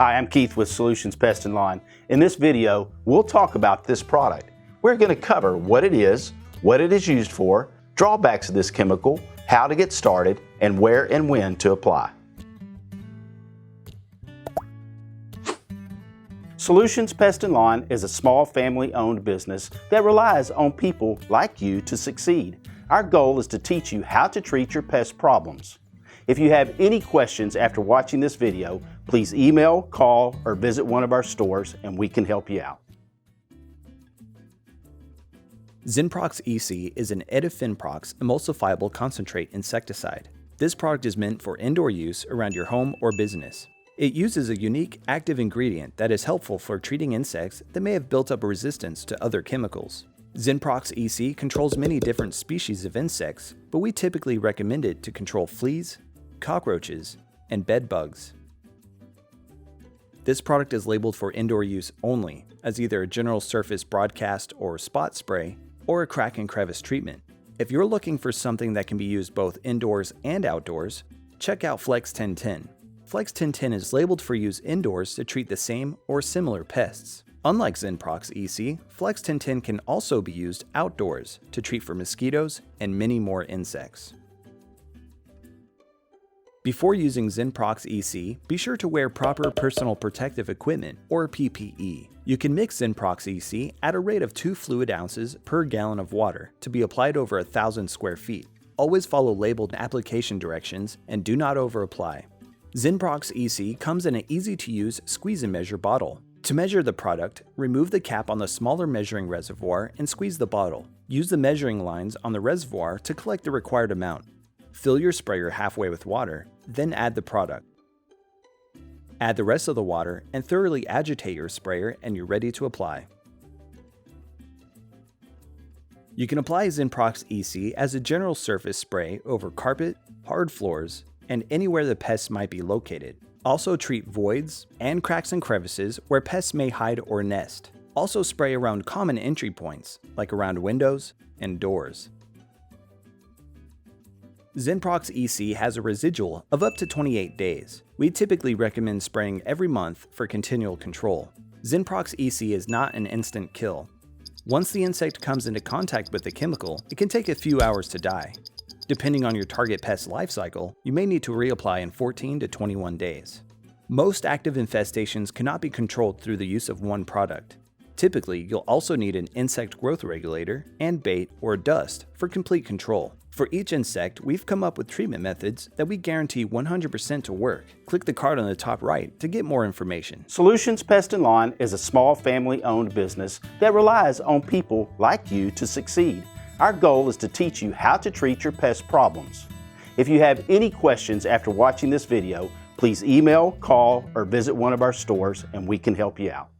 Hi, I'm Keith with Solutions Pest and Lawn. In this video, we'll talk about this product. We're going to cover what it is used for, drawbacks of this chemical, how to get started, and where and when to apply. Solutions Pest and Lawn is a small family-owned business that relies on people like you to succeed. Our goal is to teach you how to treat your pest problems. If you have any questions after watching this video, please email, call, or visit one of our stores and we can help you out. Zenprox EC is an etofenprox emulsifiable concentrate insecticide. This product is meant for indoor use around your home or business. It uses a unique active ingredient that is helpful for treating insects that may have built up a resistance to other chemicals. Zenprox EC controls many different species of insects, but we typically recommend it to control fleas, cockroaches, and bed bugs. This product is labeled for indoor use only, as either a general surface broadcast or spot spray, or a crack and crevice treatment. If you're looking for something that can be used both indoors and outdoors, check out Flex 1010. Flex 1010 is labeled for use indoors to treat the same or similar pests. Unlike Zenprox EC, Flex 1010 can also be used outdoors to treat for mosquitoes and many more insects. Before using Zenprox EC, be sure to wear proper personal protective equipment, or PPE. You can mix Zenprox EC at a rate of 2 fluid ounces per gallon of water to be applied over 1,000 square feet. Always follow labeled application directions and do not overapply. Zenprox EC comes in an easy-to-use squeeze and measure bottle. To measure the product, remove the cap on the smaller measuring reservoir and squeeze the bottle. Use the measuring lines on the reservoir to collect the required amount. Fill your sprayer halfway with water, then add the product. Add the rest of the water and thoroughly agitate your sprayer and you're ready to apply. You can apply Zenprox EC as a general surface spray over carpet, hard floors, and anywhere the pests might be located. Also treat voids and cracks and crevices where pests may hide or nest. Also spray around common entry points, like around windows and doors. Zenprox EC has a residual of up to 28 days. We typically recommend spraying every month for continual control. Zenprox EC is not an instant kill. Once the insect comes into contact with the chemical, it can take a few hours to die. Depending on your target pest life cycle, you may need to reapply in 14 to 21 days. Most active infestations cannot be controlled through the use of one product. Typically, you'll also need an insect growth regulator and bait or dust for complete control. For each insect, we've come up with treatment methods that we guarantee 100% to work. Click the card on the top right to get more information. Solutions Pest and Lawn is a small family-owned business that relies on people like you to succeed. Our goal is to teach you how to treat your pest problems. If you have any questions after watching this video, please email, call, or visit one of our stores and we can help you out.